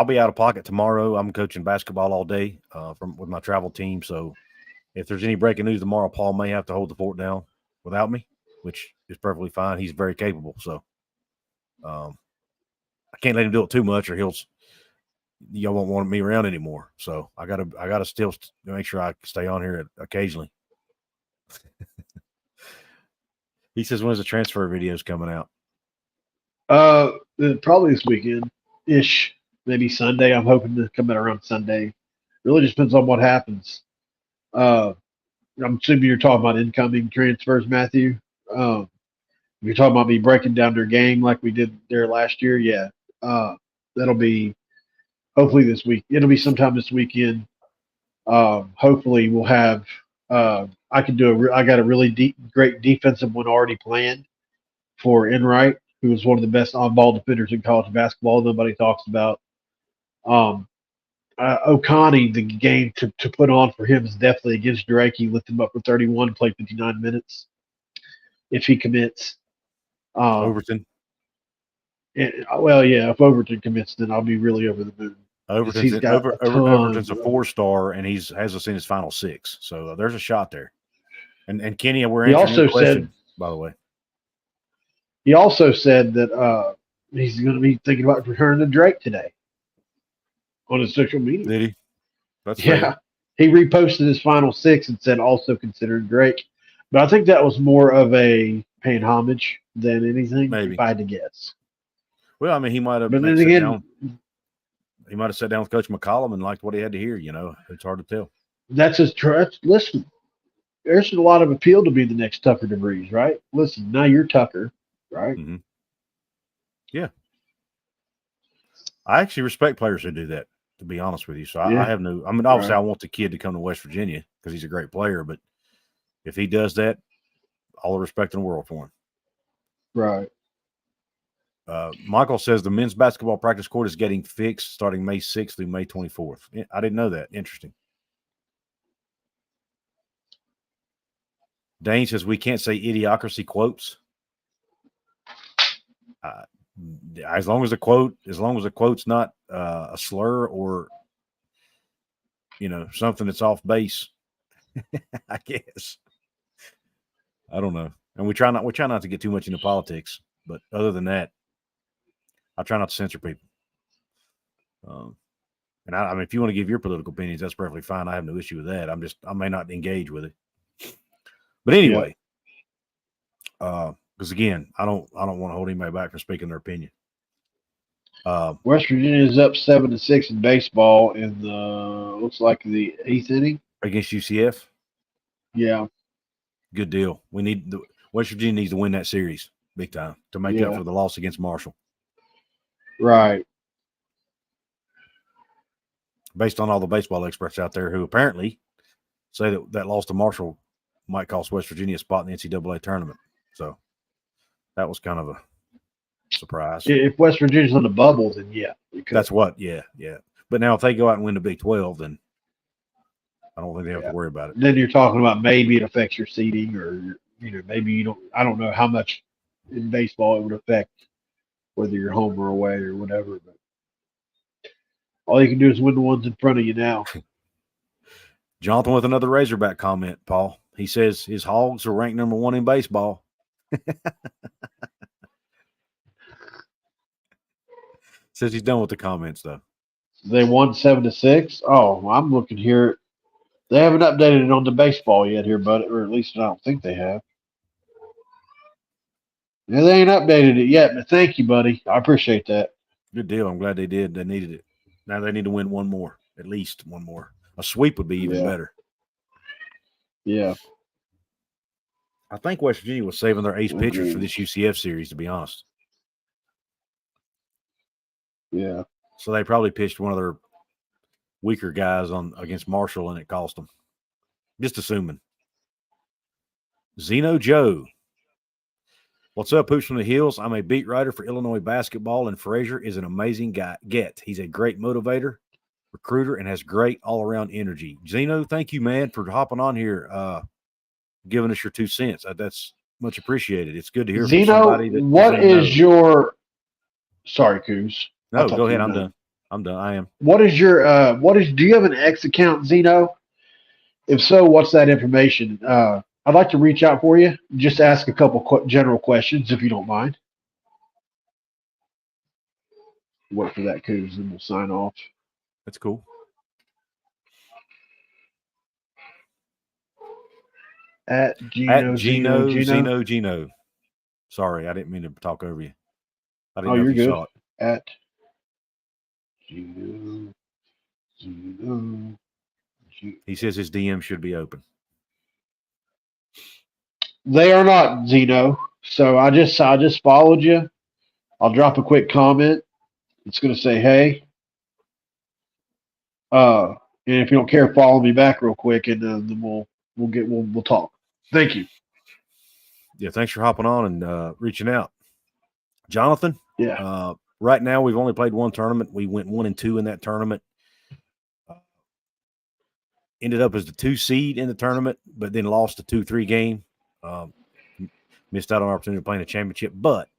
be out of pocket tomorrow. I'm coaching basketball all day with my travel team. So if there's any breaking news tomorrow, Paul may have to hold the fort down without me, which is perfectly fine. He's very capable. So I can't let him do it too much, or y'all won't want me around anymore. So I gotta still make sure I stay on here occasionally. He says, when's the transfer videos coming out? Probably this weekend ish, maybe Sunday. I'm hoping to come out around Sunday. Really just depends on what happens. I'm assuming you're talking about incoming transfers, Matthew. You're talking about me breaking down their game like we did there last year. Yeah. That'll be hopefully this week. It'll be sometime this weekend. Hopefully we'll have. I got a really great defensive one already planned for Enright, who is one of the best on-ball defenders in college basketball. Nobody talks about. Oconee, the game to put on for him is definitely against Drake. He lifted him up for 31, played 59 minutes. If he commits. Overton. If Overton commits, then I'll be really over the moon. Overton's a 4-star, and has us in his final 6. So there's a shot there. And Kenny, we're answering your question, by the way. He also said that he's going to be thinking about returning to Drake today on his social media. Did he? That's fair. He reposted his final 6 and said also considered Drake. But I think that was more of a paying homage than anything, maybe, if I had to guess. Well, I mean, he might have. But then again, he might have sat down with Coach McCollum and liked what he had to hear. It's hard to tell. That's his trust. Listen, there's a lot of appeal to be the next Tucker DeVries, right? Listen, now you're Tucker, right? Mm-hmm. Yeah. I actually respect players who do that, to be honest with you. So I have no. I mean, obviously, I want the kid to come to West Virginia because he's a great player. But if he does that, all the respect in the world for him. Right. Michael says the men's basketball practice court is getting fixed starting May 6th through May 24th. I didn't know that. Interesting. Dane says we can't say idiocracy quotes. As long as the quote's not a slur or something that's off base, I guess. I don't know. And we try not to get too much into politics, but other than that, I try not to censor people. And I mean, if you want to give your political opinions, that's perfectly fine. I have no issue with that. I may not engage with it. But anyway, because again, I don't want to hold anybody back from speaking their opinion. West Virginia is up 7-6 in baseball in the looks like the 8th inning against UCF. Yeah, good deal. West Virginia needs to win that series big time to make up for the loss against Marshall. Right. Based on all the baseball experts out there who apparently say that loss to Marshall might cost West Virginia a spot in the NCAA tournament. So that was kind of a surprise. If West Virginia's on the bubble, then that's what. Yeah. But now if they go out and win the Big 12, then I don't think they have to worry about it. Then you're talking about maybe it affects your seeding, or maybe you don't. I don't know how much in baseball it would affect whether you're home or away or whatever. But all you can do is win the ones in front of you now. Jonathan with another Razorback comment, Paul. He says his Hogs are ranked number 1 in baseball. Says he's done with the comments, though. They won 7-6. Oh, I'm looking here. They haven't updated it on the baseball yet here, but or at least I don't think they have. Yeah, they ain't updated it yet, but thank you, buddy. I appreciate that. Good deal. I'm glad they did. They needed it. Now they need to win one more, at least one more. A sweep would be even better. Yeah. I think West Virginia was saving their ace pitchers for this UCF series, to be honest. Yeah. So they probably pitched one of their weaker guys against Marshall, and it cost them. Just assuming. Zeno Joe. What's up, Hoops from the Hills? I'm a beat writer for Illinois basketball, and Frazier is an amazing guy. He's a great motivator, recruiter, and has great all-around energy. Zeno, thank you, man, for hopping on here, giving us your 2 cents. That's much appreciated. It's good to hear from somebody that what is your – sorry, Couz. No, go ahead. I'm done. I am. What is your do you have an X account, Zeno? If so, what's that information? I'd like to reach out for you. Just ask a couple general questions, if you don't mind. Wait for that, Couz, and we'll sign off. That's cool. At Gino. Sorry, I didn't mean to talk over you. I didn't know if you saw it. At Gino. He says his DM should be open. They are not, Zeno. So I just followed you. I'll drop a quick comment. It's going to say, hey. And if you don't care, follow me back real quick, and then we'll talk. Thank you. Yeah, thanks for hopping on and reaching out, Jonathan. Yeah. Right now, we've only played one tournament. We went 1-2 in that tournament. Ended up as the 2 seed in the tournament, but then lost a 2-3 game. Missed out on our opportunity to play in a championship. But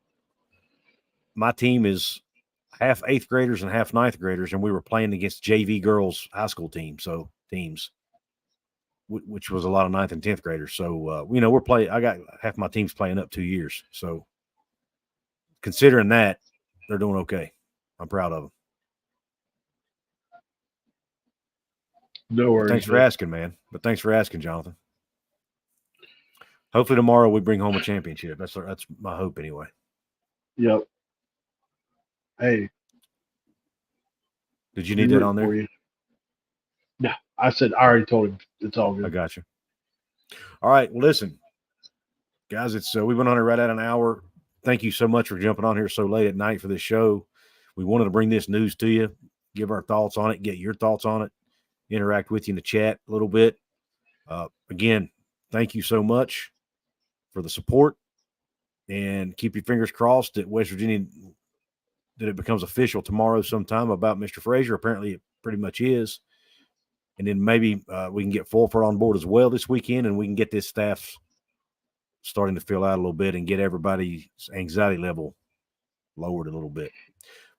my team is half 8th graders and half 9th graders, and we were playing against JV girls high school teams, which was a lot of 9th and 10th graders. So, we're playing. I got half my team's playing up 2 years. So, considering that, they're doing okay. I'm proud of them. No worries. Thanks for asking, man. But thanks for asking, Jonathan. Hopefully tomorrow we bring home a championship. That's my hope anyway. Yep. Hey. Did you need that on there? No, I said I already told him it's all good. I got you. All right. Well, listen, guys, it's we went on it right at an hour. Thank you so much for jumping on here so late at night for this show. We wanted to bring this news to you, give our thoughts on it, get your thoughts on it, interact with you in the chat a little bit. Again, thank you so much for the support. and keep your fingers crossed that West Virginia, that it becomes official tomorrow sometime about Mr. Frazier. Apparently it pretty much is. And then maybe we can get Fulford on board as well this weekend, and we can get this staff starting to fill out a little bit and get everybody's anxiety level lowered a little bit.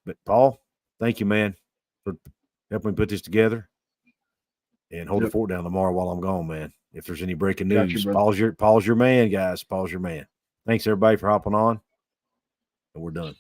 But, Paul, thank you, man, for helping me put this together. And hold the fort down tomorrow while I'm gone, man. If there's any breaking news, Paul's your man, guys. Paul's your man. Thanks, everybody, for hopping on. And we're done.